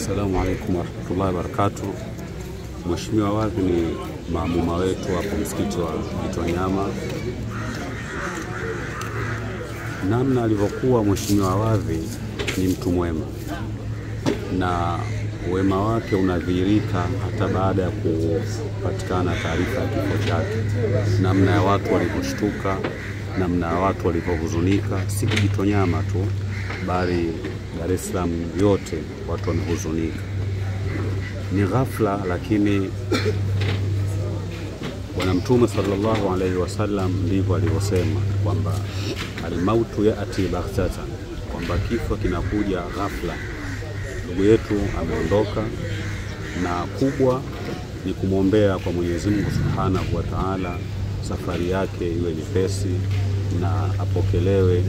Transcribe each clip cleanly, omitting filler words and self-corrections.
Assalamu alaikum warahmatullahi wabarakatuh. Mheshimiwa Wadhi ni maamuma wetu hapo msikiti wa Gitonyama. Namna alivyokuwa Mheshimiwa Wadhi ni mtu mwema, na wema wake unadhihirika hata baada ya kupatikana taarifa ya kifo chake. Namna ya watu walivyoshtuka, namna ya watu walivyohuzunika, si Gitonyama tu bali Dar es Salaam yote watu wamehuzunika. Ni ghafla, lakini Bwana Mtume sallallahu alaihi wasallam ndivyo alivyosema kwamba almautu yati baghtatan, kwamba kifo kinakuja ghafla. Ndugu yetu ameondoka, na kubwa ni kumwombea kwa Mwenyezi Mungu Subhanahu wa Ta'ala, safari yake iwe nyepesi na apokelewe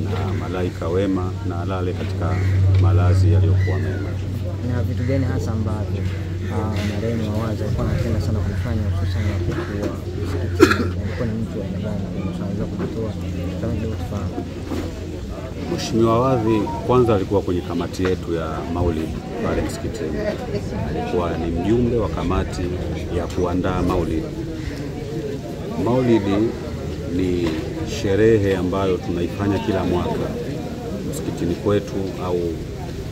na malaika wema na alale katika malazi yaliyokuwa mema. Na vitu gani hasa ambavyo marehemu Wadhi alikuwa anapenda sana kufanya, hususan wakati wa msikitini? Alikuwa ni mtu ambaye anaweza kujitoa kama ndio tufahamu. Mheshimiwa Wadhi kwanza alikuwa kwenye kamati yetu ya Maulid pale msikitini. Alikuwa ni mjumbe wa kamati ya kuandaa Maulid. Maulidi ni sherehe ambayo tunaifanya kila mwaka msikitini kwetu au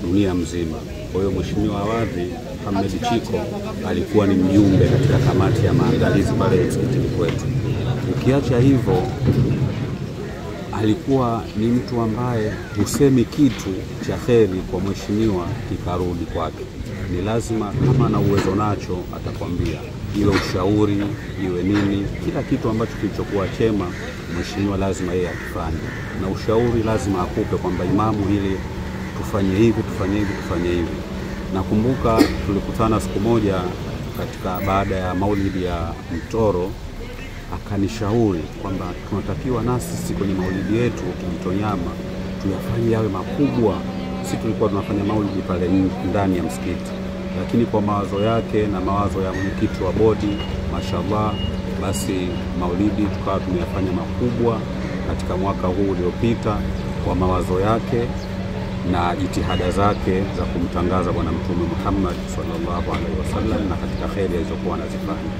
dunia mzima. Kwa hiyo Mheshimiwa Wadhi Ahmed Chiko alikuwa ni mjumbe katika kamati ya maandalizi pale msikitini kwetu. Ukiacha hivyo, alikuwa ni mtu ambaye husemi kitu cha kheri kwa mheshimiwa kikarudi kwake. Ni lazima kama na uwezo nacho atakwambia, iwe ushauri iwe nini, kila kitu ambacho kilichokuwa chema mheshimiwa lazima yeye akifanye, na ushauri lazima akupe kwamba imamu, ili tufanye hivi tufanye hivi tufanye hivi. Nakumbuka tulikutana siku moja katika baada ya maulidi ya Mtoro, akanishauri kwamba tunatakiwa nasi kwenye maulidi yetu Gitonyama tuyafanye yawe makubwa. Sisi tulikuwa tunafanya maulidi pale ndani ya msikiti, lakini kwa mawazo yake na mawazo ya mwenyekiti wa bodi, mashallah, basi maulidi tukawa tumeyafanya makubwa katika mwaka huu uliopita kwa mawazo yake na jitihada zake za kumtangaza Bwana Mtume Muhammad sallallahu alaihi wasallam na katika kheri alizokuwa anazifanya.